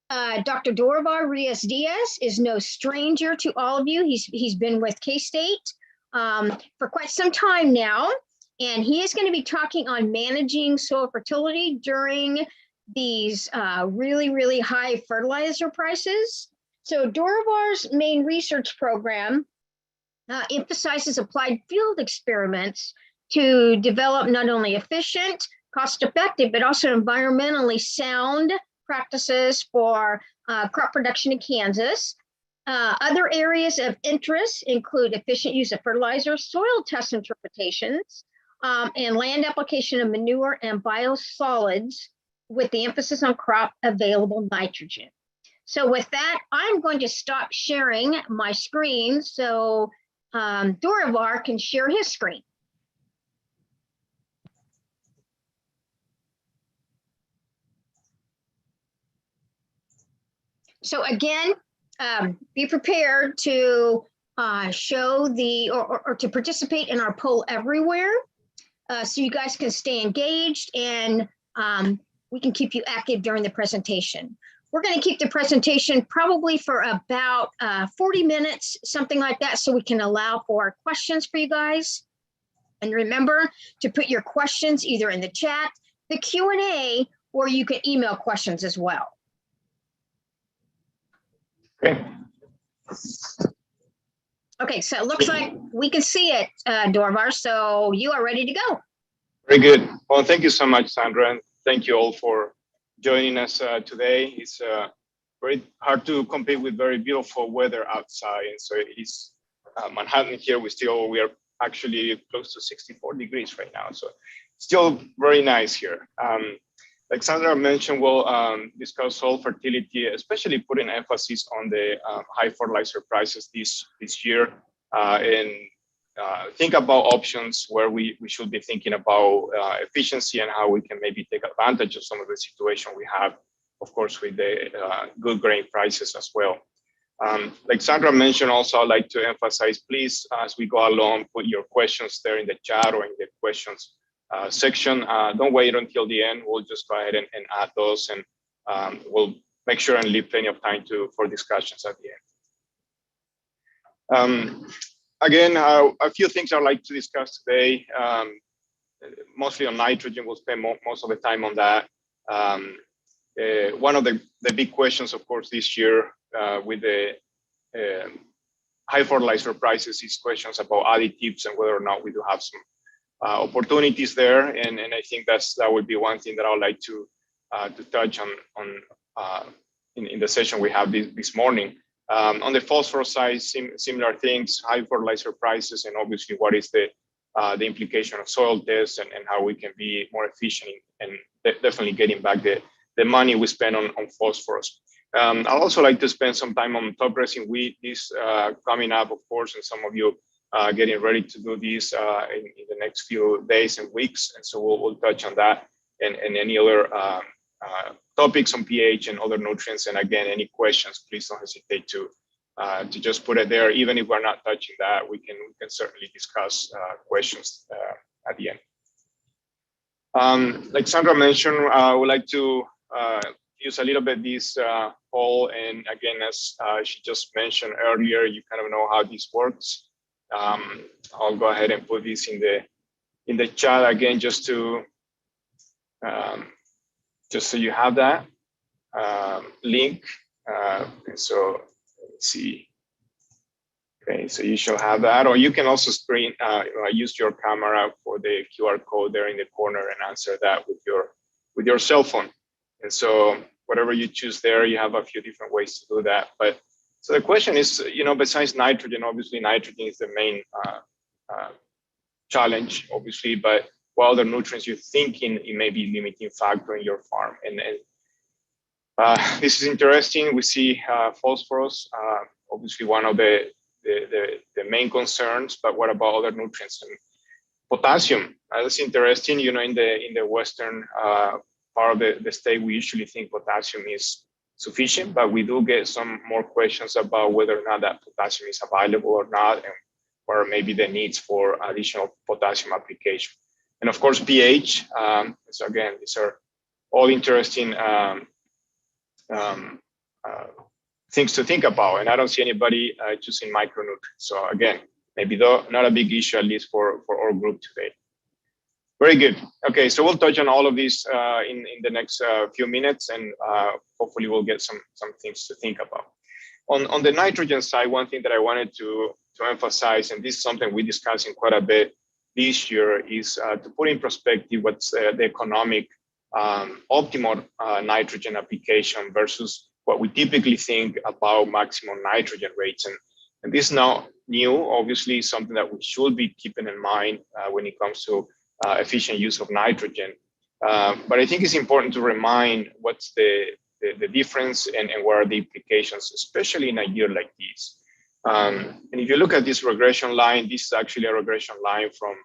Dr. Dorivar Ruiz Diaz is no stranger to all of you. He's been with K-State for quite some time now, and he is going to be talking on managing soil fertility during these really high fertilizer prices. So Dorivar's main research program emphasizes applied field experiments to develop not only efficient, cost-effective, but also environmentally sound practices for crop production in Kansas. Other areas of interest include efficient use of fertilizers, soil test interpretations, and land application of manure and biosolids with the emphasis on crop available nitrogen. So with that, I'm going to stop sharing my screen so Dorivar can share his screen. So again, be prepared to show the, or to participate in our poll everywhere so you guys can stay engaged and we can keep you active during the presentation. We're going to keep the presentation probably for about 40 minutes, something like that, so we can allow for questions for you guys. And remember to put your questions either in the chat, the Q&A, or you can email questions as well. Okay. Okay, so it looks like we can see it, Dorivar, so you are ready to go. Very good. Well, thank you so much, Sandra, and thank you all for joining us today. It's very hard to compete with very beautiful weather outside, and so it's Manhattan here. We are actually close to 64 degrees right now, so still very nice here. Like Sandra mentioned, we'll discuss soil fertility, especially putting emphasis on the high fertilizer prices this year, and think about options where we should be thinking about efficiency and how we can maybe take advantage of some of the situation we have, of course, with the good grain prices as well. Like Sandra mentioned, also I'd like to emphasize, please, as we go along, put your questions there in the chat or in the questions section. Don't wait until the end. We'll just go ahead and add those, and we'll make sure and leave plenty of time for discussions at the end. Again, a few things I'd like to discuss today, mostly on nitrogen. We'll spend most of the time on that. One of the big questions, of course, this year with the high fertilizer prices is questions about additives and whether or not we do have some opportunities there, and I think that would be one thing that I would like to touch on in the session we have this morning. On the phosphorus side, similar things, high fertilizer prices, and obviously what is the implication of soil tests and how we can be more efficient and definitely getting back the money we spend on phosphorus. I'd also like to spend some time on Topdressing wheat. This coming up, of course, and some of you getting ready to do this in the next few days and weeks, and so we'll touch on that and any other topics on pH and other nutrients. And again, any questions, please don't hesitate to just put it there. Even if we're not touching that, we can certainly discuss questions at the end. Like Sandra mentioned, I would like to use a little bit this poll, and again, as she just mentioned earlier, you kind of know how this works. I'll go ahead and put this in the chat again, just so you have that link. And so let's see. Okay, so you shall have that, or you can also use your camera for the QR code there in the corner and answer that with your cell phone. And so whatever you choose there, you have a few different ways to do that. But so the question is, besides nitrogen, obviously nitrogen is the main challenge, obviously, but what other nutrients you're thinking it may be limiting factor in your farm? And this is interesting. We see phosphorus, obviously one of the main concerns, but what about other nutrients? And potassium, that's interesting. In the western part of the state, we usually think potassium is sufficient, but we do get some more questions about whether or not that potassium is available or not, and or maybe the needs for additional potassium application. And of course, pH. So again, these are all interesting things to think about. And I don't see anybody choosing micronutrients. So again, maybe though not a big issue, at least for our group today. Very good. Okay, so we'll touch on all of these in the next few minutes, and hopefully we'll get some things to think about. On the nitrogen side, one thing that I wanted to emphasize, and this is something we discussed in quite a bit this year, is to put in perspective what's the economic optimal nitrogen application versus what we typically think about maximum nitrogen rates. And this is not new, obviously, something that we should be keeping in mind when it comes to efficient use of nitrogen. But I think it's important to remind what's the difference and what are the implications, especially in a year like this. And if you look at this regression line, this is actually a regression line from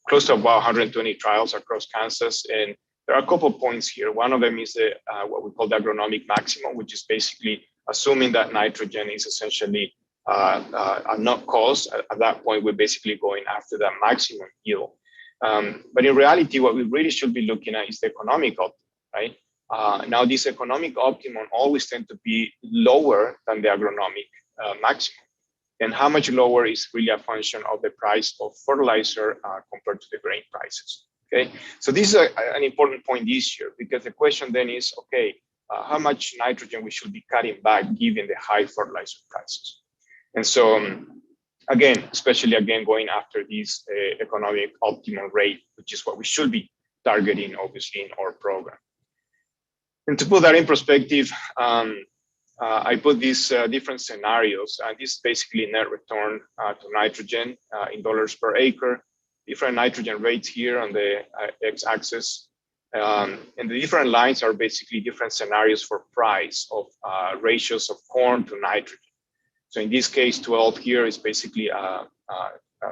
close to about 120 trials across Kansas. And there are a couple of points here. One of them is what we call the agronomic maximum, which is basically assuming that nitrogen is essentially not cost. At that point, we're basically going after that maximum yield. But in reality, what we really should be looking at is the economic optimum, right? Now, this economic optimum always tend to be lower than the agronomic maximum. And how much lower is really a function of the price of fertilizer compared to the grain prices, okay? So this is an important point this year, because the question then is, okay, how much nitrogen we should be cutting back given the high fertilizer prices. And so, again, especially again, going after this economic optimal rate, which is what we should be targeting, obviously, in our program. And to put that in perspective, I put these different scenarios, and this is basically net return to nitrogen in dollars per acre, different nitrogen rates here on the x-axis. And the different lines are basically different scenarios for price of ratios of corn to nitrogen. So in this case, 12 here is basically a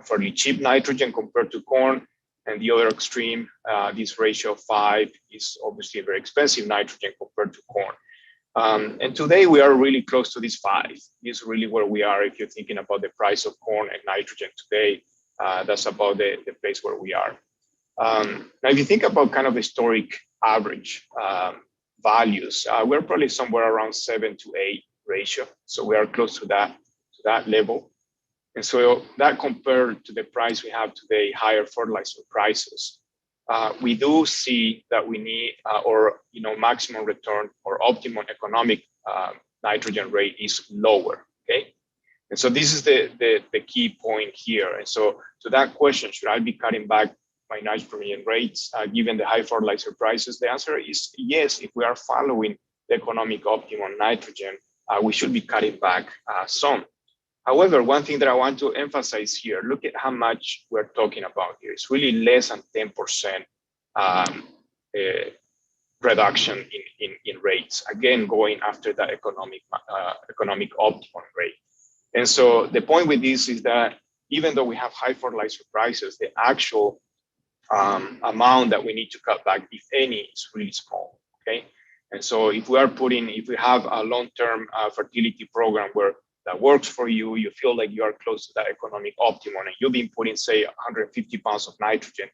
fairly cheap nitrogen compared to corn. And the other extreme, this ratio of 5 is obviously a very expensive nitrogen compared to corn. And today we are really close to this 5. This is really where we are. If you're thinking about the price of corn and nitrogen today, that's about the place where we are. Now, if you think about kind of historic average values, we're probably somewhere around 7 to 8 ratio. So we are close to that level. And so that compared to the price we have today, higher fertilizer prices, we do see that we need maximum return or optimum economic nitrogen rate is lower, okay? And so this is the key point here. And so to that question, should I be cutting back my nitrogen rates given the high fertilizer prices? The answer is yes. If we are following the economic optimum nitrogen, we should be cutting back some. However, one thing that I want to emphasize here, look at how much we're talking about here. It's really less than 10% reduction in rates. Again, going after that economic optimum rate. And so the point with this is that even though we have high fertilizer prices, the actual amount that we need to cut back, if any, is really small, okay? And so if we have a long-term fertility program where that works for you, you feel like you are close to that economic optimum, and you've been putting, say, 150 pounds of nitrogen,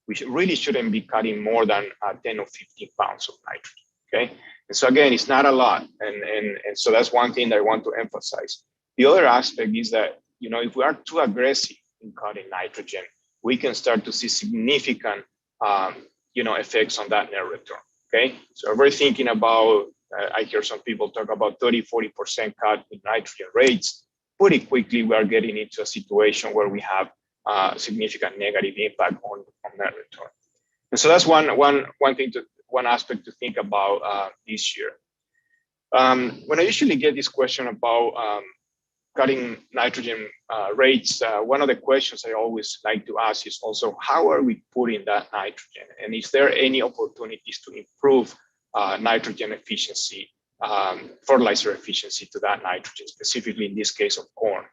we really shouldn't be cutting more than 10 or 15 pounds of nitrogen, okay? And so again, it's not a lot, and so that's one thing that I want to emphasize. The other aspect is that, if we are too aggressive in cutting nitrogen, we can start to see significant, effects on that net return, okay? So we're thinking about, I hear some people talk about 30, 40% cut in nitrogen rates. Pretty quickly, we are getting into a situation where we have significant negative impact on net return. And so that's one aspect to think about this year. When I usually get this question about cutting nitrogen rates, one of the questions I always like to ask is also, how are we putting that nitrogen? And is there any opportunities to improve nitrogen efficiency, fertilizer efficiency to that nitrogen, specifically in this case of corn?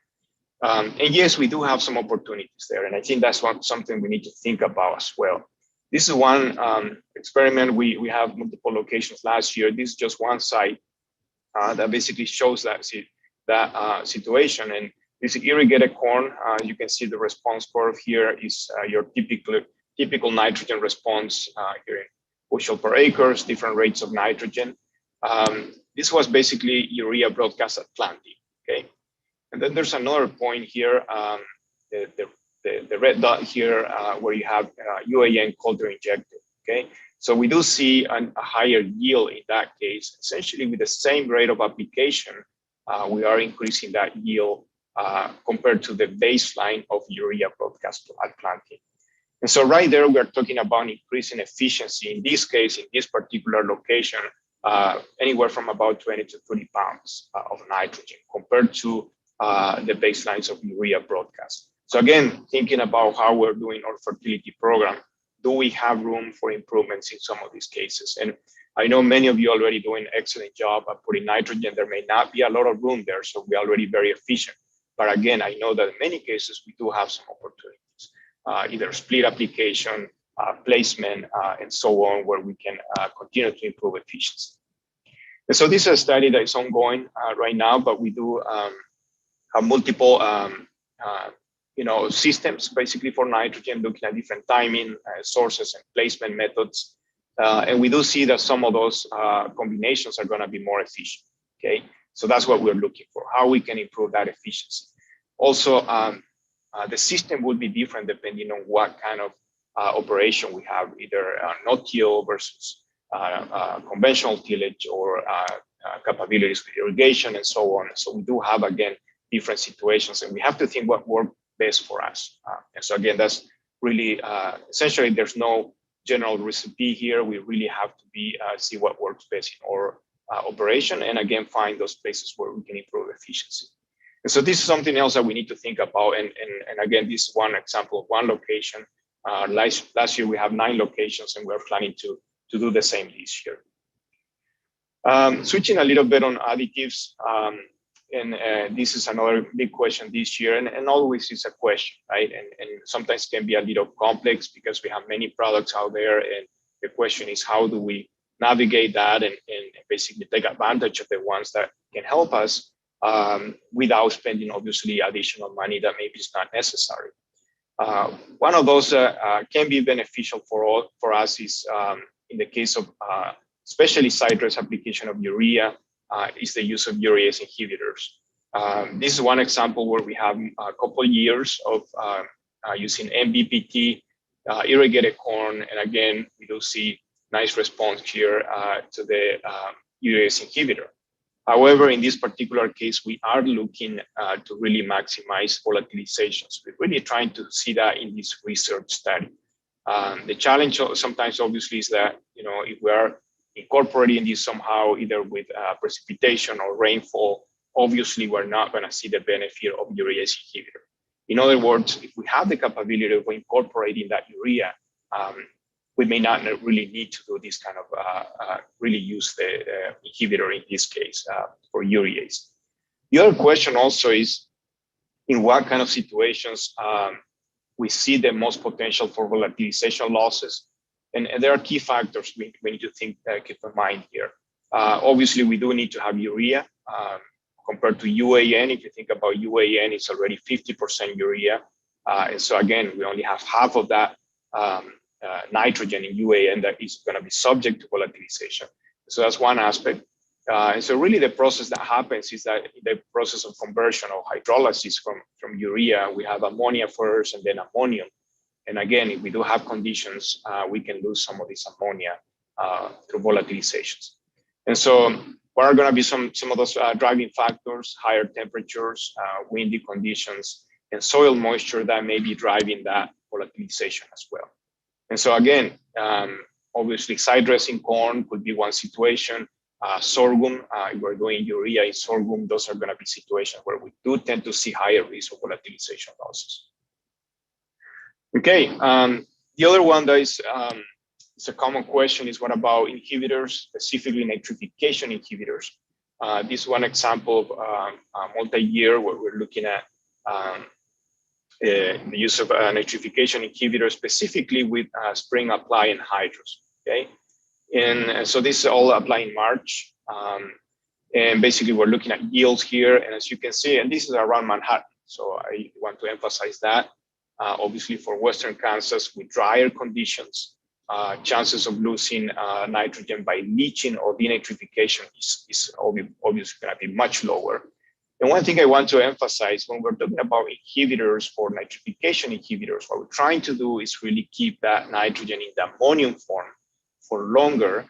And yes, we do have some opportunities there. And I think that's something we need to think about as well. This is one experiment. We have multiple locations last year. This is just one site that basically shows that situation. And this irrigated corn, you can see the response curve here is your typical nitrogen response here in bushel per acres, different rates of nitrogen. This was basically urea broadcast at planting, okay? And then there's another point here, the red dot here, where you have UAN culture injected, okay? So we do see a higher yield in that case. Essentially, with the same rate of application, we are increasing that yield compared to the baseline of urea broadcast at planting. And so right there, we're talking about increasing efficiency. In this case, in this particular location, anywhere from about 20 to 30 pounds of nitrogen compared to the baselines of urea broadcast. So again, thinking about how we're doing our fertility program, do we have room for improvements in some of these cases? And I know many of you already doing an excellent job at putting nitrogen. There may not be a lot of room there, so we're already very efficient. But again, I know that in many cases, we do have some opportunities, either split application, placement, and so on, where we can continue to improve efficiency. And so this is a study that is ongoing right now, but we do have multiple systems basically for nitrogen, looking at different timing sources and placement methods. And we do see that some of those combinations are going to be more efficient. Okay, so that's what we're looking for, how we can improve that efficiency. Also, the system will be different depending on what kind of operation we have, either no-till versus conventional tillage, or capabilities with irrigation and so on. So we do have, again, different situations, and we have to think what works best for us. And so again, that's really, essentially, there's no general recipe here. We really have to see what works best in our operation, and again, find those places where we can improve efficiency. And so this is something else that we need to think about. And again, this is one example of one location. Last year, we have 9 locations, and we're planning to do the same this year. Switching a little bit on additives, and this is another big question this year, and always is a question, right? And sometimes can be a little complex because we have many products out there, and the question is, how do we navigate that and basically take advantage of the ones that can help us without spending, obviously, additional money that maybe is not necessary. One of those can be beneficial for us is in the case of especially citrus application of urea, is the use of urease inhibitors. This is one example where we have a couple of years of using MBPT, irrigated corn, and again, we do see nice response here to the urease inhibitor. However, in this particular case, we are looking to really maximize volatilizations. We're really trying to see that in this research study. The challenge sometimes, obviously, is that if we are incorporating this somehow, either with precipitation or rainfall, obviously we're not going to see the benefit of urease inhibitor. In other words, if we have the capability of incorporating that urea, we may not really need to do this kind of really use the inhibitor in this case for urease. The other question also is, in what kind of situations we see the most potential for volatilization losses? And there are key factors we need to keep in mind here. Obviously, we do need to have urea compared to UAN. If you think about UAN, it's already 50% urea. And so again, we only have half of that nitrogen in UAN that is going to be subject to volatilization. So that's one aspect. And so really the process that happens is that in the process of conversion or hydrolysis from urea, we have ammonia first and then ammonium. And again, if we do have conditions, we can lose some of this ammonia through volatilizations. And so what are going to be some of those driving factors? Higher temperatures, windy conditions, and soil moisture that may be driving that volatilization as well. And so again, obviously side dressing corn could be one situation. Sorghum, if we're doing urea in sorghum, those are going to be situations where we do tend to see higher risk of volatilization losses. Okay, the other one that is a common question is, what about inhibitors, specifically nitrification inhibitors? This is one example of multi-year where we're looking at the use of nitrification inhibitors, specifically with spring apply and hydros. Okay, and so this is all applied in March, and basically we're looking at yields here, and as you can see, and this is around Manhattan, so I want to emphasize that. Obviously, for Western Kansas with drier conditions, chances of losing nitrogen by leaching or denitrification is obviously going to be much lower. And one thing I want to emphasize when we're talking about inhibitors for nitrification inhibitors, what we're trying to do is really keep that nitrogen in the ammonium form for longer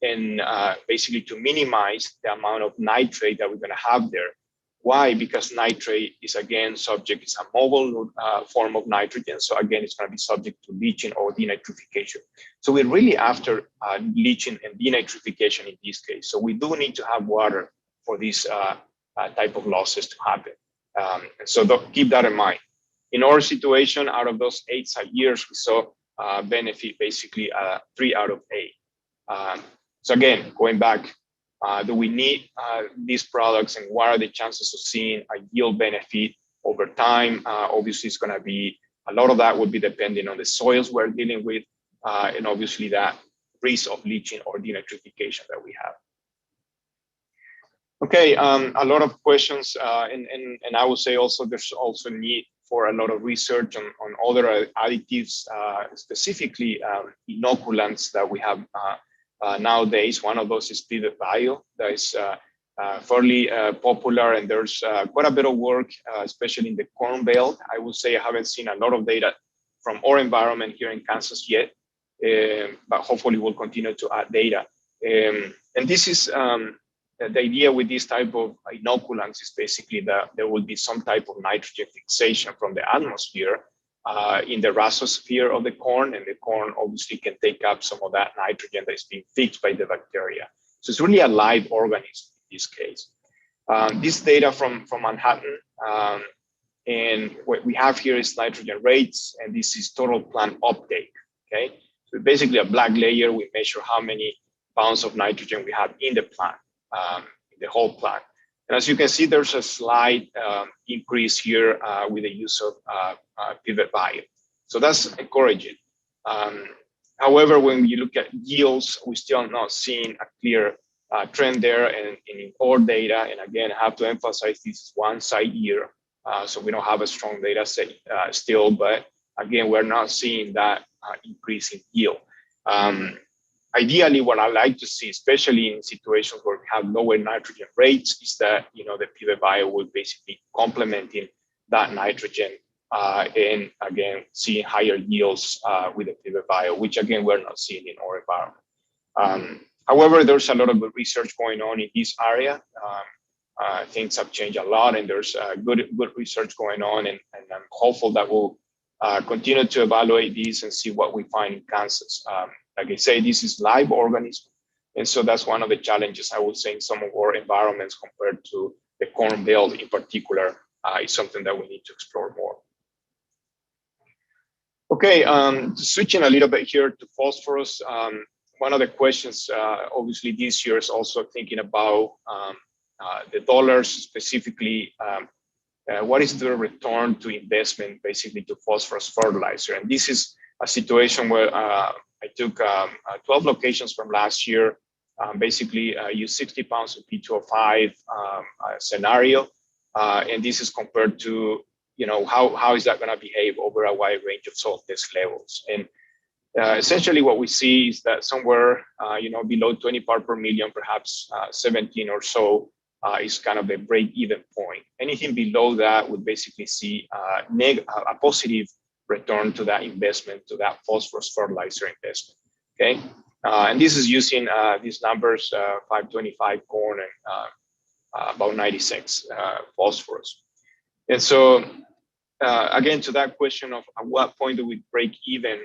and basically to minimize the amount of nitrate that we're going to have there. Why? Because nitrate is again subject, it's a mobile form of nitrogen. So again, it's going to be subject to leaching or denitrification. So we're really after leaching and denitrification in this case. So we do need to have water for these type of losses to happen. And so keep that in mind. In our situation, out of those 8 years, we saw benefit basically 3 out of 8. So again, going back, do we need these products and what are the chances of seeing a yield benefit over time? Obviously, it's going to be, a lot of that would be depending on the soils we're dealing with and obviously that risk of leaching or denitrification that we have. Okay, a lot of questions and I would say also there's also need for a lot of research on other additives, specifically inoculants that we have nowadays. One of those is Pivot Bio that is fairly popular, and there's quite a bit of work, especially in the Corn Belt. I would say I haven't seen a lot of data from our environment here in Kansas yet, but hopefully we'll continue to add data. And this is the idea with this type of inoculants is basically that there will be some type of nitrogen fixation from the atmosphere in the rhizosphere of the corn, and the corn obviously can take up some of that nitrogen that is being fixed by the bacteria. So it's really a live organism in this case. This data from Manhattan, and what we have here is nitrogen rates, and this is total plant uptake, okay? So basically a black layer, we measure how many pounds of nitrogen we have in the plant, in the whole plant. And as you can see, there's a slight increase here with the use of Pivot Bio. So that's encouraging. However, when you look at yields, we're still not seeing a clear trend there and in our data. And again, I have to emphasize this is one side year. So we don't have a strong data set still, but again, we're not seeing that increase in yield. Ideally, what I like to see, especially in situations where we have lower nitrogen rates, is that the Pivot Bio will basically complementing that nitrogen and again seeing higher yields with the Pivot Bio, which again we're not seeing in our environment. However, there's a lot of good research going on in this area. Things have changed a lot, and there's good research going on, and I'm hopeful that we'll continue to evaluate these and see what we find in Kansas. Like I say, this is live organism. And so that's one of the challenges I would say in some of our environments compared to the Corn Belt in particular is something that we need to explore more. Okay, switching a little bit here to phosphorus. One of the questions, obviously this year is also thinking about the dollars, specifically what is the return to investment basically to phosphorus fertilizer. And this is a situation where I took 12 locations from last year, basically used 60 pounds of P2O5 scenario. And this is compared to, how is that going to behave over a wide range of salt test levels. And essentially what we see is that somewhere, below 20 part per million, perhaps 17 or so is kind of a break-even point. Anything below that would basically see a positive return to that investment, to that phosphorus fertilizer investment, okay? And this is using these numbers, 525 corn and about 96 phosphorus. And so, again, to that question of at what point do we break even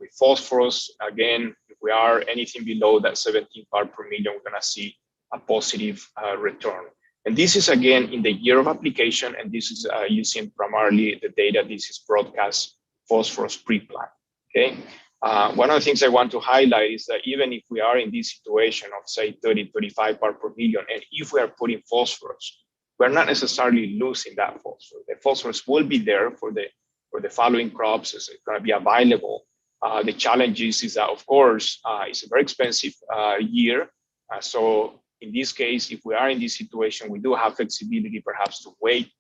with phosphorus, again, if we are anything below that 17 part per million, we're gonna see a positive return. And this is, again, in the year of application, and this is using primarily the data. This is broadcast phosphorus pre-plant, okay? One of the things I want to highlight is that even if we are in this situation of, say, 30, 35 part per million, and if we are putting phosphorus, we're not necessarily losing that phosphorus. The phosphorus will be there for the following crops. It's going to be available. The challenge is that, of course, it's a very expensive year. So in this case, if we are in this situation, we do have flexibility perhaps to wait,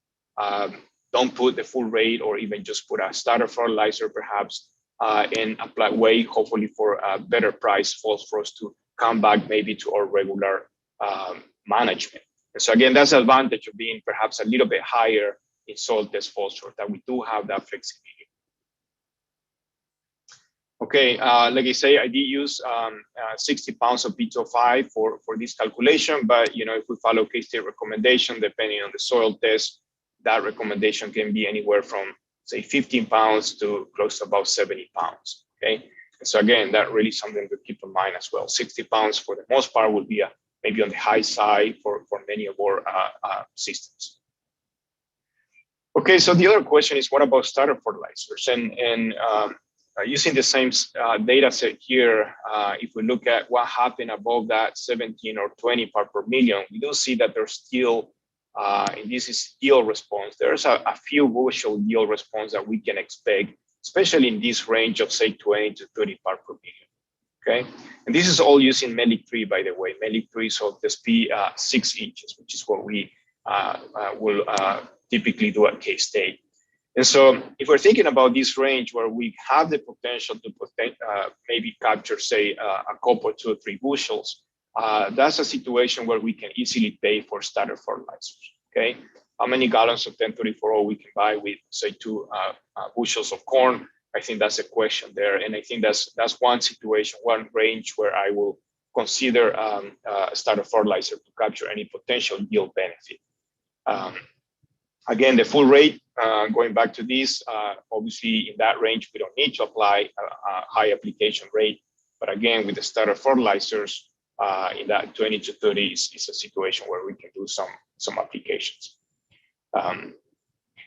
don't put the full rate or even just put a starter fertilizer perhaps and apply wait hopefully for a better price phosphorus to come back maybe to our regular management. And so again, that's the advantage of being perhaps a little bit higher in soil test phosphorus, that we do have that flexibility. Okay, like I say, I did use 60 pounds of P2O5 for this calculation, but you know, if we follow K-State recommendation, depending on the soil test, that recommendation can be anywhere from say 15 pounds to close to about 70 pounds. Okay, and so again, that really something to keep in mind as well. 60 pounds for the most part would be maybe on the high side for many of our systems. Okay, so the other question is, what about starter fertilizers? And using the same data set here, if we look at what happened above that 17 or 20 part per million, we do see that there's still, and this is yield response, there's a few bushel yield response that we can expect, especially in this range of say 20 to 30 part per million. Okay, and this is all using Melic 3, by the way. Melic 3 so this P 6 inches, which is what we will typically do at K-State. And so if we're thinking about this range where we have the potential to maybe capture, say, a couple, 2 or 3 bushels, that's a situation where we can easily pay for starter fertilizers, okay? How many gallons of 1034 we can buy with, say, 2 bushels of corn? I think that's a question there. And I think that's one situation, one range where I will consider a starter fertilizer to capture any potential yield benefit. Again, the full rate, going back to this, obviously in that range, we don't need to apply a high application rate. But again, with the starter fertilizers, in that 20 to 30 is a situation where we can do some applications.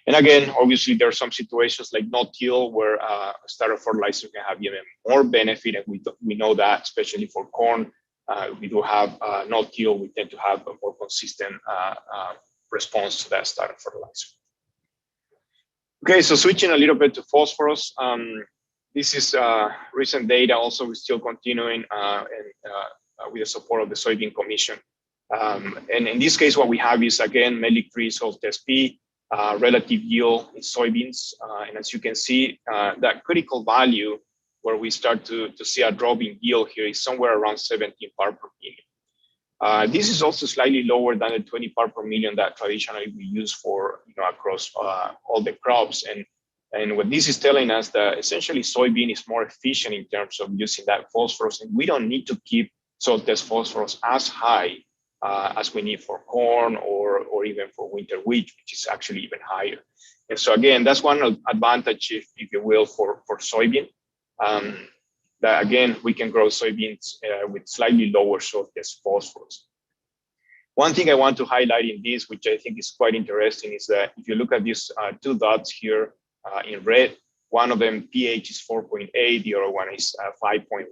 And again, obviously there are some situations like no-till where a starter fertilizer can have even more benefit. And we know that, especially for corn, we do have no-till, we tend to have a more consistent response to that starter fertilizer. Okay, so switching a little bit to phosphorus. This is recent data, also we're still continuing with the support of the Soybean Commission. And in this case, what we have is, again, Melic 3 soil test P, relative yield in soybeans. And as you can see, that critical value where we start to see a drop in yield here is somewhere around 17 part per million. This is also slightly lower than the 20 part per million that traditionally we use for, across all the crops. And what this is telling us that essentially soybean is more efficient in terms of using that phosphorus, and we don't need to keep soil test phosphorus as high as we need for corn or even for winter wheat, which is actually even higher. And so again, that's one advantage, if you will, for soybean. That again, we can grow soybeans with slightly lower soil test phosphorus. One thing I want to highlight in this, which I think is quite interesting, is that if you look at these 2 dots here in red, one of them pH is 4.8, the other one is 5.1,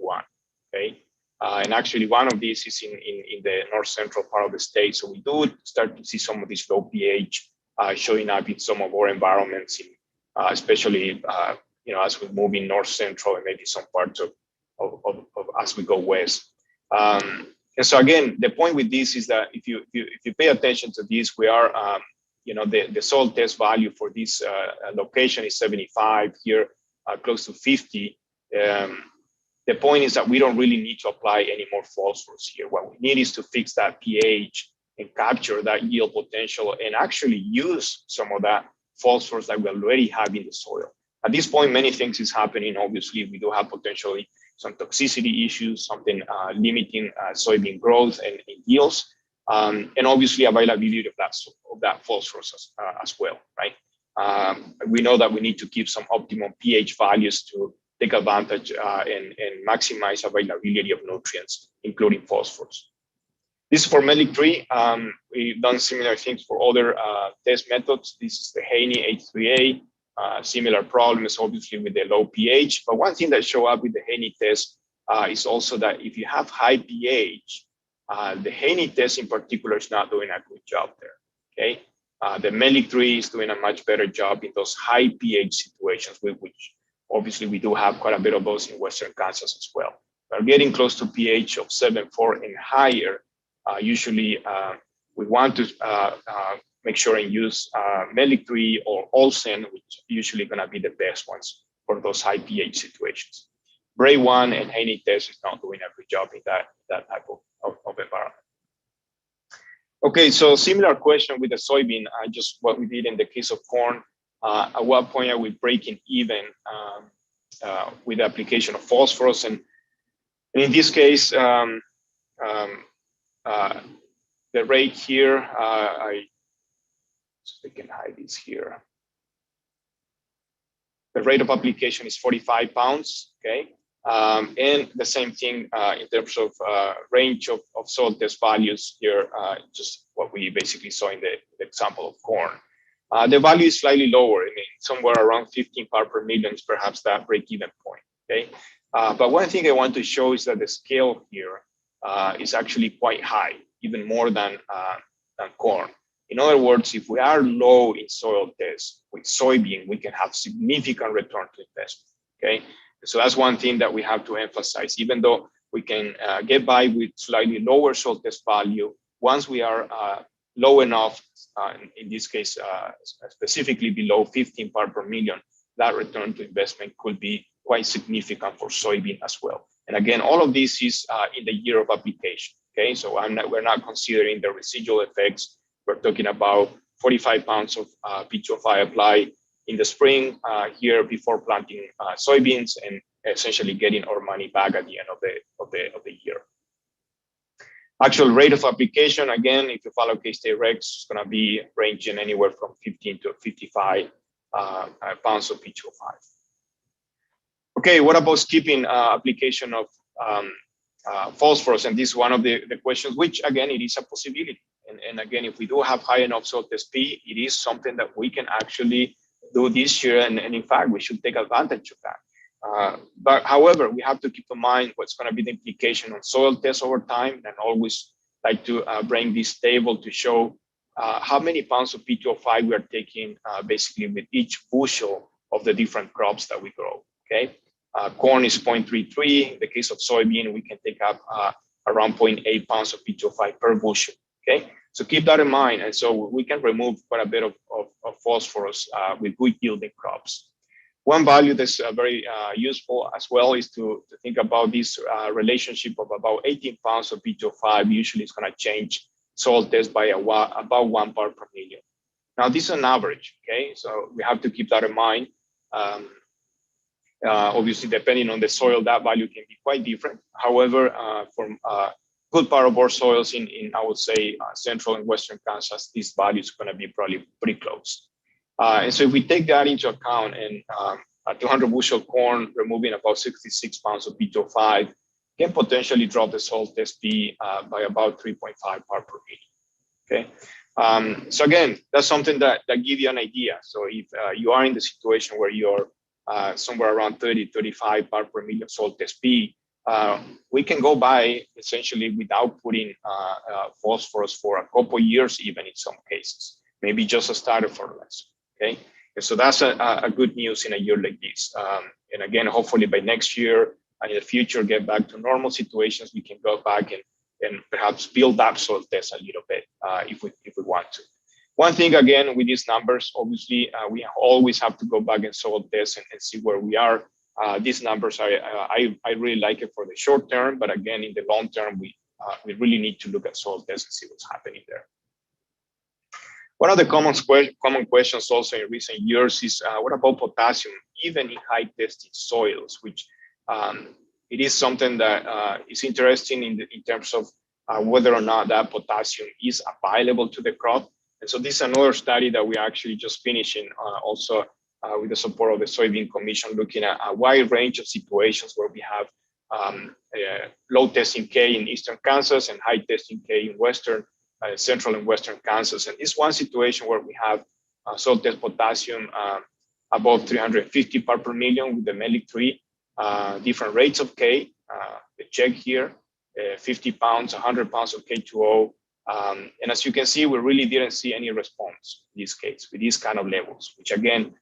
okay? And actually one of these is in the north central part of the state. So we do start to see some of these low pH showing up in some of our environments, especially as we move in north central and maybe some parts of as we go west. And so again, the point with this is that if you pay attention to this, we are the soil test value for this location is 75 here, close to 50. The point is that we don't really need to apply any more phosphorus here. What we need is to fix that pH and capture that yield potential and actually use some of that phosphorus that we already have in the soil. At this point, many things is happening. Obviously, we do have potentially some toxicity issues, something limiting soybean growth and yields, and obviously availability of that phosphorus as well, right? We know that we need to keep some optimum pH values to take advantage and maximize availability of nutrients, including phosphorus. This is for Melic 3. We've done similar things for other test methods. This is the Haney H3A. Similar problems, obviously, with the low pH. But one thing that show up with the Haney test is also that if you have high pH, the Haney test in particular is not doing a good job there, okay? The Melic 3 is doing a much better job in those high pH situations, which obviously we do have quite a bit of those in Western Kansas as well. We're getting close to pH of 7.4 and higher. Usually we want to make sure and use Melic 3 or Olsen, which usually gonna be the best ones for those high pH situations. Bray 1 and Haney test is not doing a good job in that type of environment. Okay, so similar question with the soybean, just what we did in the case of corn. At what point are we breaking even with the application of phosphorus? And in this case, the rate here, I can hide this here. The rate of application is 45 pounds, okay? And the same thing in terms of range of soil test values here, just what we basically saw in the example of corn. The value is slightly lower. I mean, somewhere around 15 parts per million is perhaps that break-even point, okay? But one thing I want to show is that the scale here is actually quite high, even more than corn. In other words, if we are low in soil tests with soybean, we can have significant return to investment, okay? So that's one thing that we have to emphasize. Even though we can get by with slightly lower soil test value, once we are low enough, in this case, specifically below 15 parts per million, that return to investment could be quite significant for soybean as well. And again, all of this is in the year of application, okay? So we're not considering the residual effects. We're talking about 45 pounds of P2O5 applied in the spring here before planting soybeans and essentially getting our money back at the end of the year. Actual rate of application, again, if you follow K-State Regs, it's going to be ranging anywhere from 15 to 55 pounds of P2O5. Okay, what about skipping application of phosphorus? And this is one of the questions, which again, it is a possibility. And again, if we do have high enough soil test P, it is something that we can actually do this year. And in fact, we should take advantage of that. But however, we have to keep in mind what's going to be the implication on soil tests over time. And always like to bring this table to show how many pounds of P2O5 we are taking basically with each bushel of the different crops that we grow, okay? Corn is 0.33. In the case of soybean, we can take up around 0.8 pounds of P2O5 per bushel, okay? So keep that in mind. And so we can remove quite a bit of phosphorus with good yielding crops. One value that's very useful as well is to think about this relationship of about 18 pounds of P2O5. Usually it's going to change soil test by about 1 part per million. Now, this is an average, okay? So we have to keep that in mind. Obviously, depending on the soil, that value can be quite different. However, from good part of our soils in I would say, central and western Kansas, this value is going to be probably pretty close. And so if we take that into account and a 200 bushel corn removing about 66 pounds of P2O5 can potentially drop the soil test P by about 3.5 parts per million, okay? So again, that's something that gives you an idea. So if you are in the situation where you're somewhere around 30, 35 parts per million soil test P, we can go by essentially without putting phosphorus for a couple years, even in some cases, maybe just a starter fertilizer, okay? And so that's a good news in a year like this. And again, hopefully by next year and in the future, get back to normal situations, we can go back and perhaps build up soil tests a little bit if we want to. One thing, again, with these numbers, obviously, we always have to go back and soil test and see where we are. These numbers, I really like it for the short term, but again, in the long term, we really need to look at soil tests and see what's happening there. One of the common questions also in recent years is, what about potassium, even in high testing soils, which it is something that is interesting in terms of whether or not that potassium is available to the crop. And so this is another study that we actually just finishing also with the support of the Soybean Commission, looking at a wide range of situations where we have low testing K in eastern Kansas and high testing K in western, central and western Kansas. And this one situation where we have soil test potassium above 350 parts per million with the MELIC 3, different rates of K, the check here, 50 pounds, 100 pounds of K2O. And as you can see, we really didn't see any response in this case with these kind of levels, which again,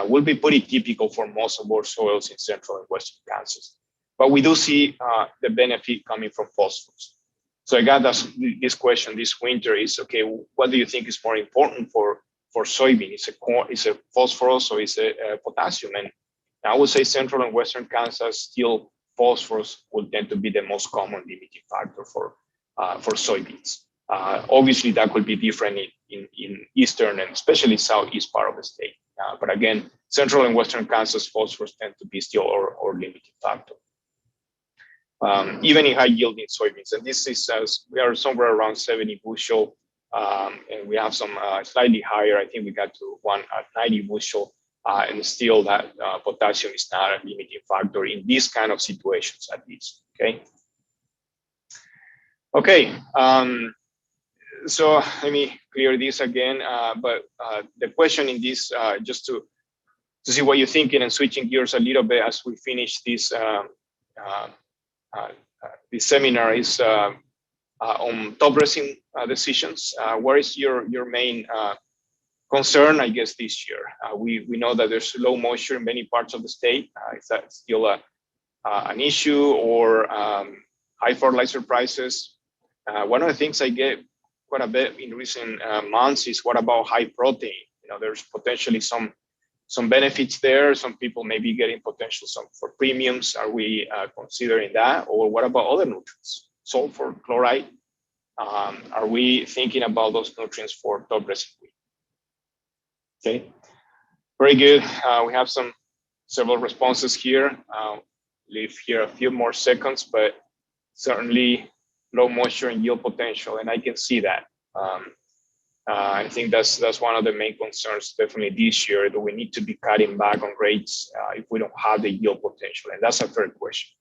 will be pretty typical for most of our soils in central and western Kansas. But we do see the benefit coming from phosphorus. So I got this question this winter is, okay, what do you think is more important for soybean? Is it phosphorus or is it potassium? I would say central and western Kansas, still phosphorus will tend to be the most common limiting factor for soybeans. Obviously, that could be different in eastern and especially southeast part of the state. But again, central and western Kansas, phosphorus tend to be still our limiting factor. Even in high yielding soybeans, and this is we are somewhere around 70 bushel, and we have some slightly higher. I think we got to 190 bushel, and still that potassium is not a limiting factor in these kind of situations, at least. Okay. So let me clear this again. But the question in this, just to see what you're thinking and switching gears a little bit as we finish this this seminar, is on top dressing decisions. What is your main concern, I guess, this year? We know that there's low moisture in many parts of the state. Is that still an issue, or high fertilizer prices? One of the things I get quite a bit in recent months is, what about high protein? There's potentially some benefits there. Some people may be getting potential for premiums. Are we considering that? Or what about other nutrients? Sulfur, chloride? Are we thinking about those nutrients for top dressing wheat? Okay, very good. We have several responses here. Leave here a few more seconds, but certainly low moisture and yield potential, and I can see that. I think that's one of the main concerns definitely this year, that we need to be cutting back on rates if we don't have the yield potential, and that's a fair question.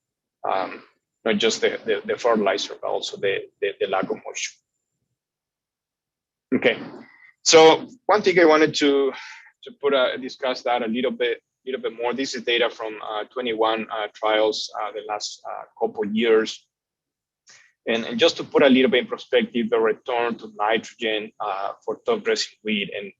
Not just the fertilizer, but also the lack of moisture. Okay, so one thing I wanted to discuss that a little bit more. This is data from 21 trials the last couple years. And just to put a little bit in perspective, the return to nitrogen for top dressing wheat. And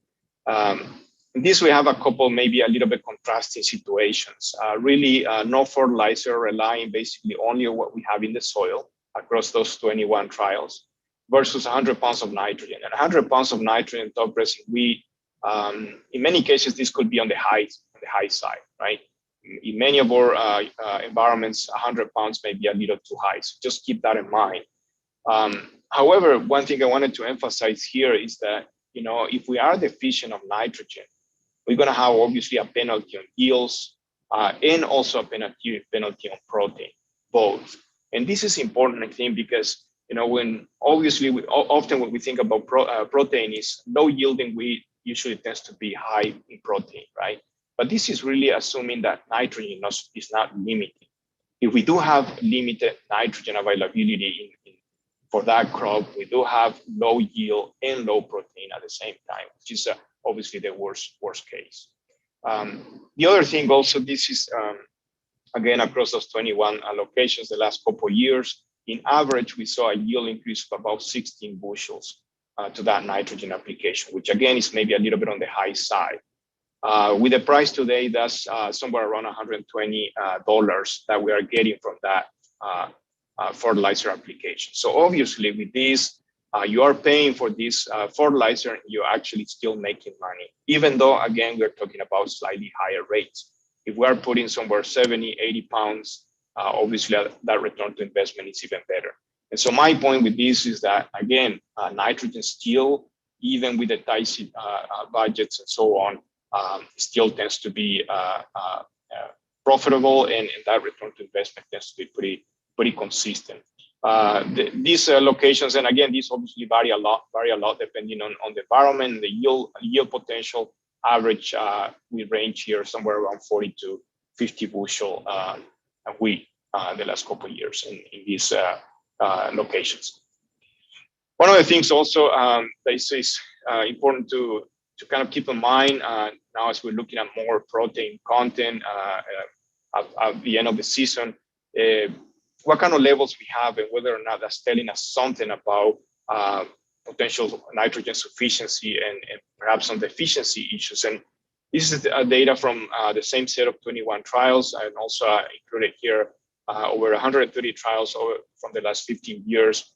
in this, we have a couple, maybe a little bit contrasting situations. Really, no fertilizer, relying basically only on what we have in the soil across those 21 trials, versus 100 pounds of nitrogen. And 100 pounds of nitrogen top dressing wheat, in many cases, this could be on the high side, right? In many of our environments, 100 pounds may be a little too high. So just keep that in mind. However, one thing I wanted to emphasize here is that, if we are deficient of nitrogen, we're going to have obviously a penalty on yields and also a penalty on protein, both. And this is important, I think, because when obviously often when we think about protein, is low yielding wheat usually tends to be high in protein, right? But this is really assuming that nitrogen is not limiting. If we do have limited nitrogen availability for that crop, we do have low yield and low protein at the same time, which is obviously the worst case. The other thing also, this is, again, across those 21 locations the last couple of years, in average, we saw a yield increase of about 16 bushels to that nitrogen application, which again is maybe a little bit on the high side. With the price today, that's somewhere around $120 that we are getting from that fertilizer application. So obviously with this, you are paying for this fertilizer, and you're actually still making money, even though, again, we're talking about slightly higher rates. If we are putting somewhere 70, 80 pounds, obviously that return to investment is even better. And so my point with this is that, again, nitrogen still, even with the tight budgets and so on, still tends to be profitable, and that return to investment tends to be pretty consistent. These locations, and again, these obviously vary a lot depending on the environment, the yield potential. Average, we range here somewhere around 40 to 50 bushel wheat the last couple of years in these locations. One of the things also that is important to kind of keep in mind now as we're looking at more protein content at the end of the season, what kind of levels we have, and whether or not that's telling us something about potential nitrogen sufficiency and perhaps some deficiency issues. And this is data from the same set of 21 trials, and also included here over 130 trials from the last 15 years.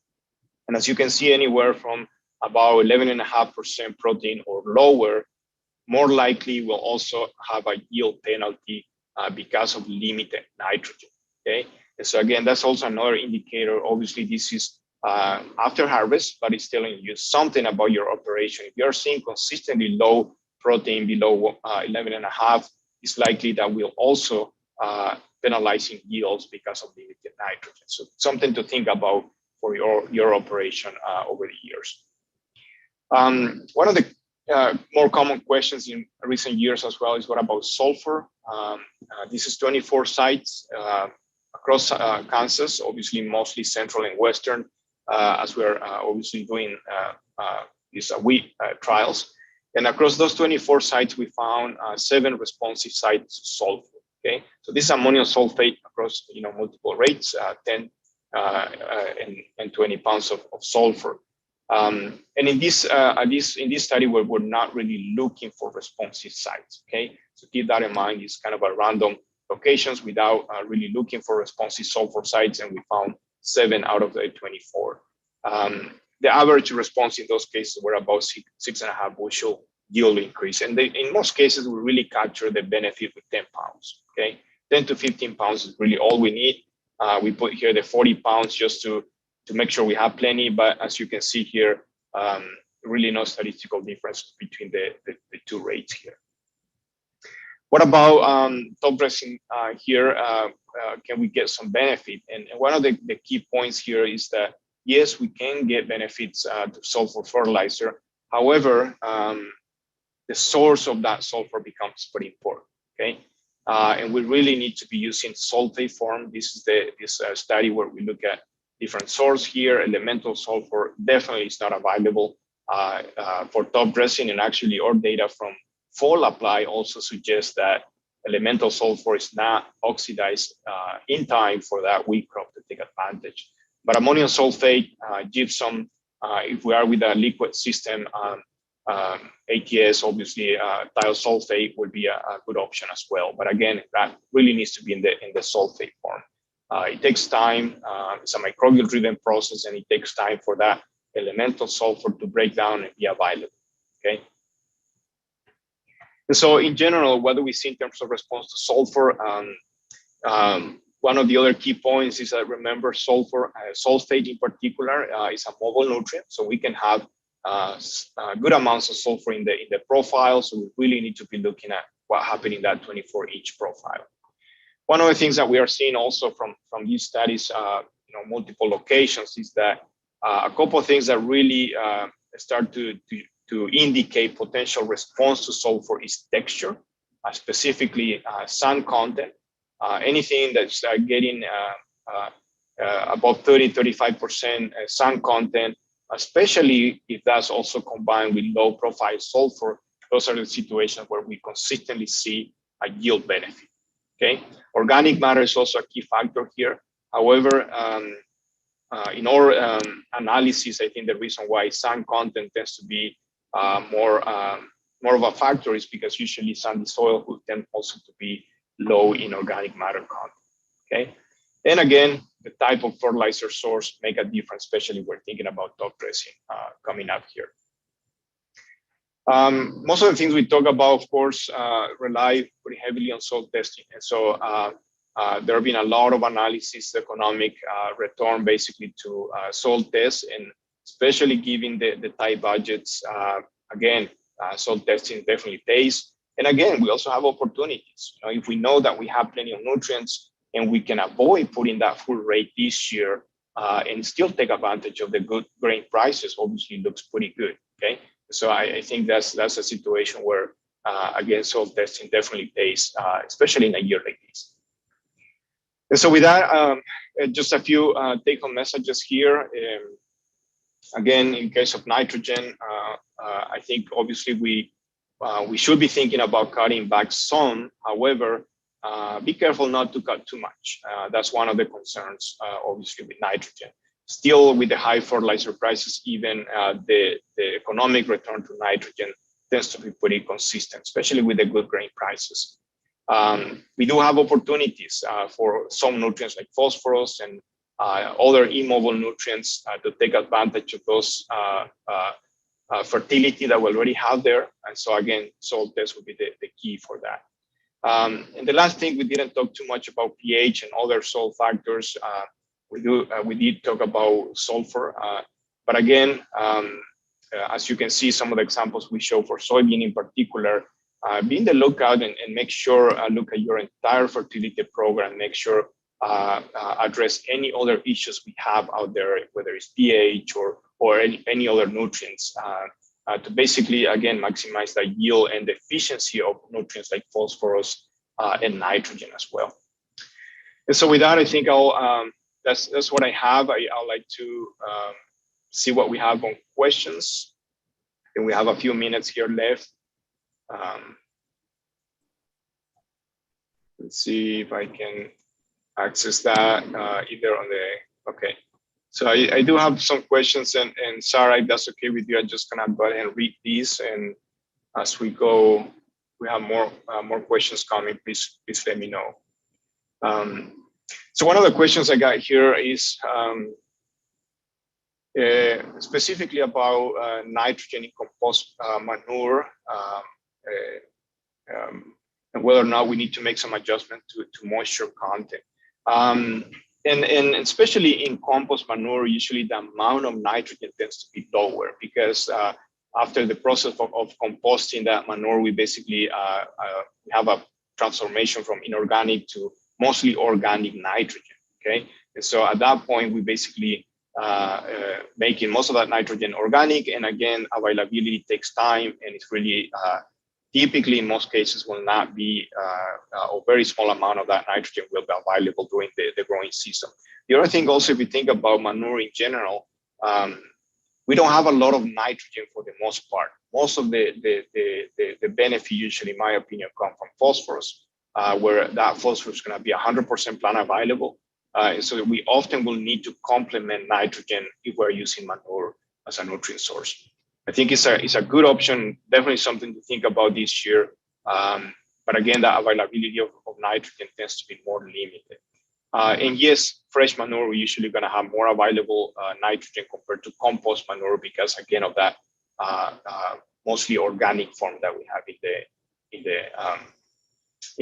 And as you can see, anywhere from about 11.5% protein or lower, more likely will also have a yield penalty because of limited nitrogen. Okay, and so again, that's also another indicator. Obviously, this is after harvest, but it's telling you something about your operation. If you're seeing consistently low protein below 11.5, it's likely that we'll also penalizing yields because of limited nitrogen. So something to think about for your operation over the years. One of the more common questions in recent years as well is what about sulfur? This is 24 sites across Kansas, obviously mostly central and western, as we're obviously doing these wheat trials. And across those 24 sites, we found 7 responsive sites to sulfur. Okay, so this is ammonium sulfate across multiple rates, 10 and 20 pounds of sulfur. And in this study, we're not really looking for responsive sites. Okay, so keep that in mind. It's kind of a random locations without really looking for responsive sulfur sites, and we found 7 out of the 24. The average response in those cases were about 6.5 bushel yield increase, and in most cases we really capture the benefit with 10 pounds. Okay, 10 to 15 pounds is really all we need. We put here the 40 pounds just to make sure we have plenty, but as you can see here, really no statistical difference between the two rates here. What about top dressing here? Can we get some benefit? And one of the key points here is that yes, we can get benefits to sulfur fertilizer. However, the source of that sulfur becomes pretty important. Okay, and we really need to be using sulfate form. This is this study where we look at different source here. Elemental sulfur definitely is not available for top dressing, and actually our data from fall apply also suggests that elemental sulfur is not oxidized in time for that wheat crop to take advantage. But ammonium sulfate, gypsum, if we are with a liquid system, ATS, obviously thiosulfate would be a good option as well. But again, that really needs to be in the sulfate form. It takes time. It's a microbial driven process, and it takes time for that elemental sulfur to break down and be available. Okay. And so in general, what do we see in terms of response to sulfur? One of the other key points is that, remember, sulfur, sulfate in particular, is a mobile nutrient. So we can have good amounts of sulfur in the profile. So we really need to be looking at what happened in that 24-inch profile. One of the things that we are seeing also from these studies, multiple locations, is that a couple of things that really start to indicate potential response to sulfur is texture, specifically sand content. Anything that's getting about 30-35% sand content, especially if that's also combined with low profile sulfur, those are the situations where we consistently see a yield benefit. Okay, organic matter is also a key factor here. However, in our analysis, I think the reason why sand content tends to be more of a factor is because usually sandy soil will tend also to be low in organic matter content. Okay, and again, the type of fertilizer source make a difference, especially when we're thinking about top dressing coming up here. Most of the things we talk about, of course, rely pretty heavily on soil testing. And so there have been a lot of analysis, economic return basically to soil tests, and especially given the tight budgets, again, soil testing definitely pays. And again, we also have opportunities. If we know that we have plenty of nutrients and we can avoid putting that full rate this year and still take advantage of the good grain prices, obviously looks pretty good. Okay. So I think that's a situation where, again, soil testing definitely pays, especially in a year like this. And so with that, just a few take-home messages here. Again, in case of nitrogen, I think obviously we should be thinking about cutting back some. However, be careful not to cut too much. That's one of the concerns, obviously, with nitrogen. Still, with the high fertilizer prices, even the economic return to nitrogen tends to be pretty consistent, especially with the good grain prices. We do have opportunities for some nutrients like phosphorus and other immobile nutrients to take advantage of those fertility that we already have there. And so again, soil tests would be the key for that. And the last thing, we didn't talk too much about pH and other soil factors. We did talk about sulfur, but again, as you can see, some of the examples we show for soybean in particular, be on the lookout and make sure look at your entire fertility program, make sure address any other issues we have out there, whether it's pH or any other nutrients, to basically, again, maximize the yield and the efficiency of nutrients like phosphorus and nitrogen as well. And so with that, I think that's what I have. I'd like to see what we have on questions. And we have a few minutes here left. Let's see if I can access that either on the, okay. So I do have some questions, and Sarah, if that's okay with you, I'm just gonna go ahead and read these, and as we go, we have more questions coming, please let me know. So one of the questions I got here is specifically about nitrogen in compost manure, and whether or not we need to make some adjustment to moisture content. And especially in compost manure, usually the amount of nitrogen tends to be lower because after the process of composting that manure, we basically have a transformation from inorganic to mostly organic nitrogen, okay? And so at that point, we basically making most of that nitrogen organic, and again, availability takes time, and it's really typically in most cases will not be a very small amount of that nitrogen will be available during the growing season. The other thing also, if you think about manure in general, we don't have a lot of nitrogen for the most part. Most of the benefit usually, in my opinion, come from phosphorus, where that phosphorus is going to be 100% plant available. And so we often will need to complement nitrogen if we're using manure as a nutrient source. I think it's a good option, definitely something to think about this year. But again, the availability of nitrogen tends to be more limited. And yes, fresh manure, we're usually going to have more available nitrogen compared to compost manure because, again, of that mostly organic form that we have in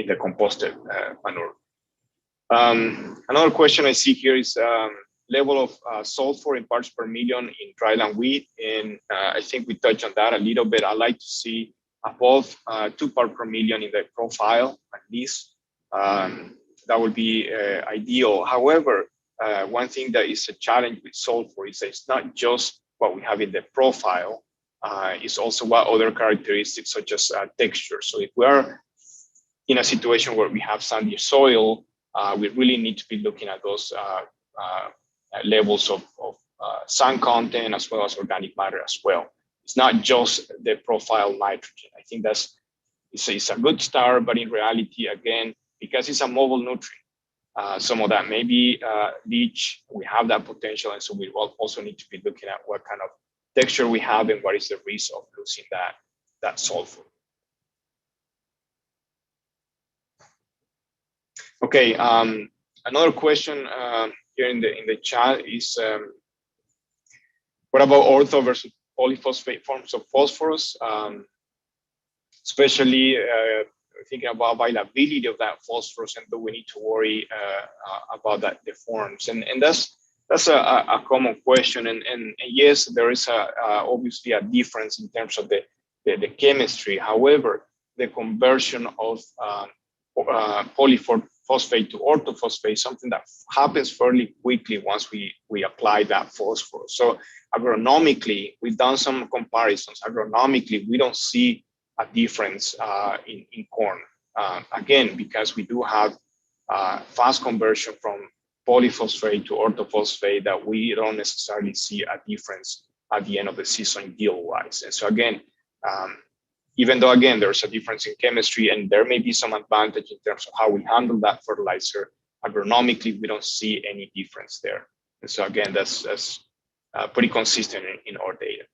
the composted manure. Another question I see here is level of sulfur in parts per million in dryland wheat, and I think we touched on that a little bit. I like to see above 2 parts per million in the profile at least. That would be ideal. However, one thing that is a challenge with sulfur is that it's not just what we have in the profile, it's also what other characteristics such as texture. So if we are in a situation where we have sandy soil, we really need to be looking at those levels of sand content as well as organic matter as well. It's not just the profile nitrogen. I think it's a good start, but in reality, again, because it's a mobile nutrient, some of that may be leach. We have that potential, and so we will also need to be looking at what kind of texture we have and what is the risk of losing that sulfur. Okay, another question here in the chat is what about ortho versus polyphosphate forms of phosphorus, especially thinking about availability of that phosphorus, and do we need to worry about the forms? And that's a common question, and yes, there is obviously a difference in terms of the chemistry. However, the conversion of polyphosphate to orthophosphate, something that happens fairly quickly once we apply that phosphorus. So agronomically, we've done some comparisons. Agronomically, we don't see a difference in corn. Again, because we do have fast conversion from polyphosphate to orthophosphate, that we don't necessarily see a difference at the end of the season yield-wise. And so again, even though, again, there's a difference in chemistry and there may be some advantage in terms of how we handle that fertilizer, agronomically, we don't see any difference there. And so again, that's pretty consistent in our data.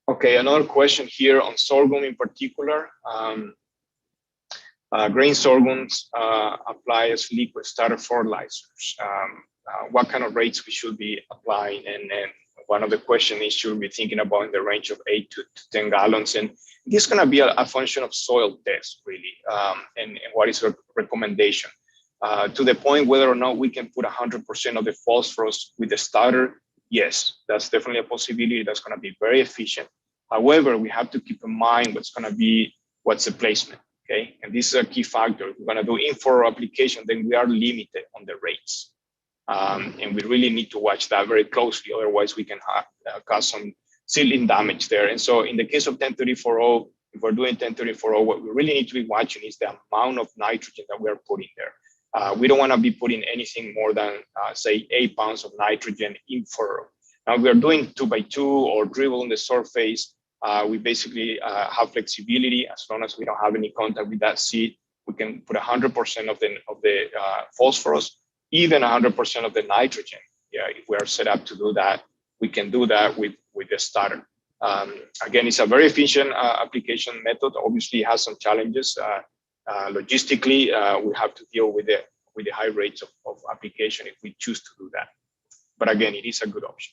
Okay, another question here on sorghum in particular. Grain sorghums apply as liquid starter fertilizers. What kind of rates we should be applying, and one of the questions is, should we be thinking about in the range of 8 to 10 gallons? And this is going to be a function of soil test, really, and what is our recommendation. To the point whether or not we can put 100% of the phosphorus with the starter, yes, that's definitely a possibility. That's going to be very efficient. However, we have to keep in mind what's the placement, okay? And this is a key factor. If we're going to do in-furrow application, then we are limited on the rates. And we really need to watch that very closely. Otherwise, we can cause some seedling damage there. And so in the case of 10-30-40, if we're doing 10-30-40, what we really need to be watching is the amount of nitrogen that we're putting there. We don't want to be putting anything more than, say, 8 pounds of nitrogen in furrow. Now, if we're doing 2x2 or dribble on the surface, we basically have flexibility. As long as we don't have any contact with that seed, we can put 100% of the phosphorus, even 100% of the nitrogen. Yeah, if we are set up to do that, we can do that with the starter. Again, it's a very efficient application method. Obviously, it has some challenges. Logistically, we have to deal with the high rates of application if we choose to do that. But again, it is a good option.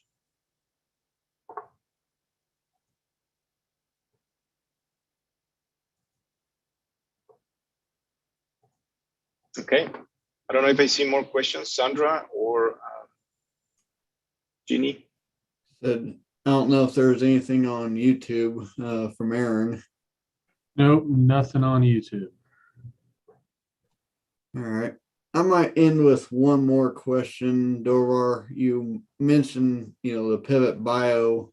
Okay, I don't know if I see more questions, Sandra or Jeannie. I don't know if there's anything on YouTube from Aaron. Nope, nothing on YouTube. All right. I might end with one more question, Dorivar. You mentioned, the Pivot Bio,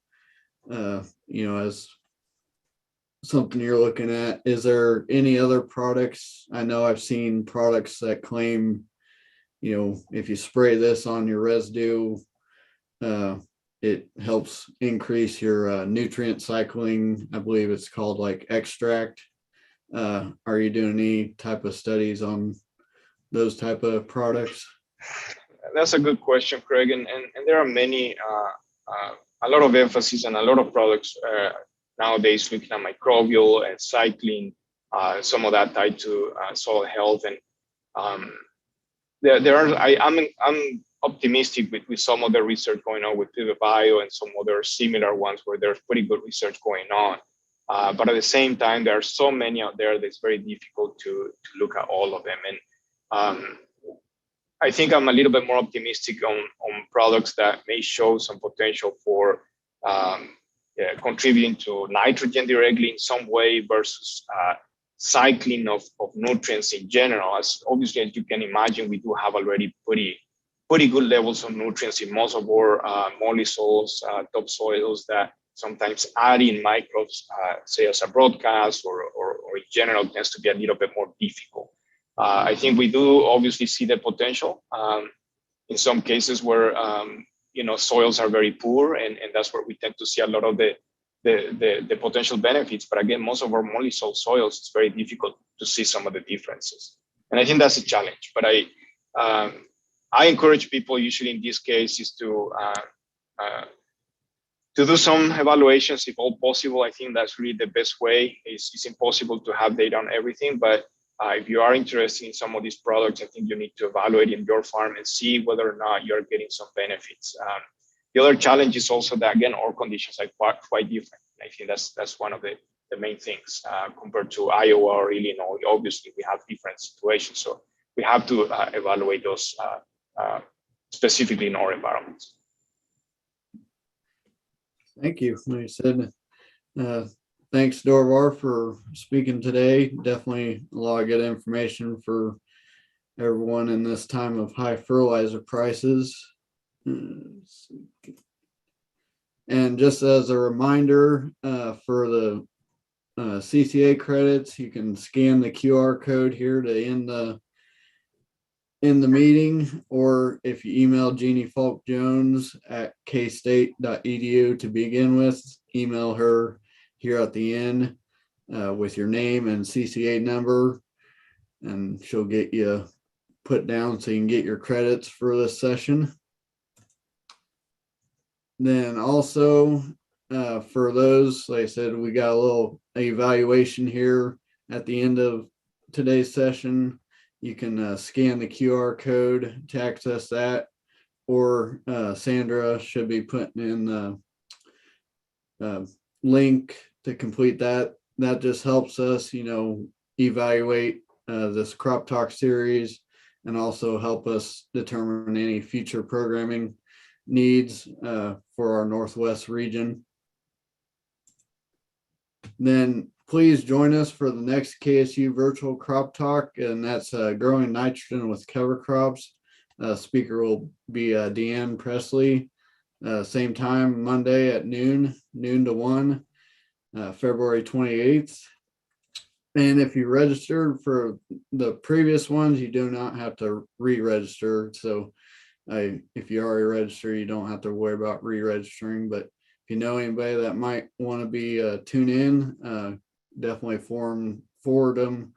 as something you're looking at. Is there any other products? I know I've seen products that claim, if you spray this on your residue, it helps increase your nutrient cycling. I believe it's called like extract. Are you doing any type of studies on those type of products? That's a good question, Craig. And there are many, a lot of emphasis and a lot of products nowadays looking at microbial and cycling, some of that tied to soil health. And I'm optimistic with some of the research going on with Pivot Bio and some other similar ones where there's pretty good research going on. But at the same time, there are so many out there that it's very difficult to look at all of them. And I think I'm a little bit more optimistic on products that may show some potential for contributing to nitrogen directly in some way versus cycling of nutrients in general. As obviously, as you can imagine, we do have already pretty good levels of nutrients in most of our molly soils, topsoils that sometimes adding microbes, say as a broadcast or in general, tends to be a little bit more difficult. I think we do obviously see the potential in some cases where soils are very poor, and that's where we tend to see a lot of the potential benefits. But again, most of our molly soils, it's very difficult to see some of the differences, and I think that's a challenge. But I encourage people usually in this case is to do some evaluations if all possible. I think that's really the best way. It's impossible to have data on everything, but if you are interested in some of these products, I think you need to evaluate in your farm and see whether or not you're getting some benefits. The other challenge is also that, again, our conditions are quite different. I think that's one of the main things compared to Iowa or Illinois. Obviously, we have different situations, so we have to evaluate those specifically in our environments. Thank you. Like I said, thanks, Dorivar, for speaking today. Definitely a lot of good information for everyone in this time of high fertilizer prices. And just as a reminder, for the CCA credits, you can scan the QR code here to end the meeting, or if you email Jeannie Falk Jones at kstate.edu to begin with, email her here at the end with your name and CCA number, and she'll get you put down so you can get your credits for this session. Then also for those, like I said, we got a little evaluation here at the end of today's session. You can scan the QR code to access that. or Sandra should be putting in the link to complete that. That just helps us, evaluate this Crop Talk series and also help us determine any future programming needs for our Northwest region. Then please join us for the next KSU virtual crop talk, and that's growing nitrogen with cover crops. Speaker will be Deanne Presley. Same time, Monday at noon to 1, February 28th. And if you registered for the previous ones, you do not have to re-register. So if you already registered, you don't have to worry about re-registering. But if you know anybody that might want to be tune in, definitely forward them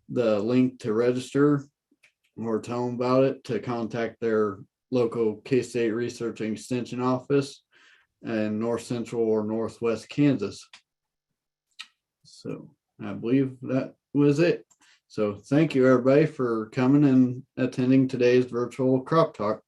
the link to register or tell them about it, to contact their local K-State Research and Extension office in North Central or Northwest Kansas. So I believe that was it. So thank you everybody for coming and attending today's virtual crop talk.